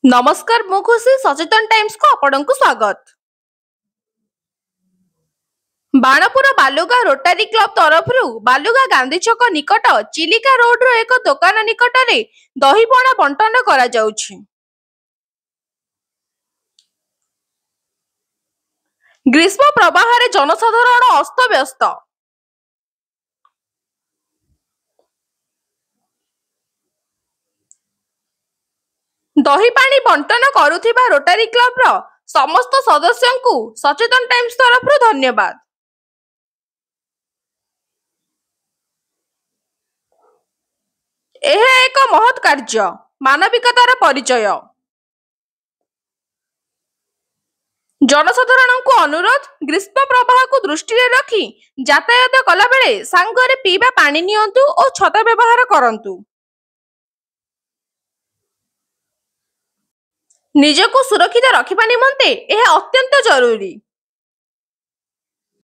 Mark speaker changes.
Speaker 1: नमस्कार मु खुशी सचेतन टाइम्स को आपनको स्वागत। बाणपुर बालुगा रोटारी क्लब तरफ बालुगा गांधी छक निकट चिलिका रोड रो एक दुकान निकट में दहीपणा बंटन करा जाउछि। ग्रीष्म प्रवाह जनसाधारण अस्तव्यस्त। दही पानी बंटन करुथिबा रोटारी क्लब रो समस्त सदस्यों को सचेतन टाइम्स तरफ धन्यवाद। यह एक महत् कार्य मानविकतार परिचय। जनसाधारण को अनुरोध ग्रीष्म प्रवाह को दृष्टि रखी यातायात कला बेले सांगरे पीवा पानी नियंतु और छता व्यवहार करंतु। निजको सुरक्षित रखिबा निमंते यह अत्यंत जरूरी।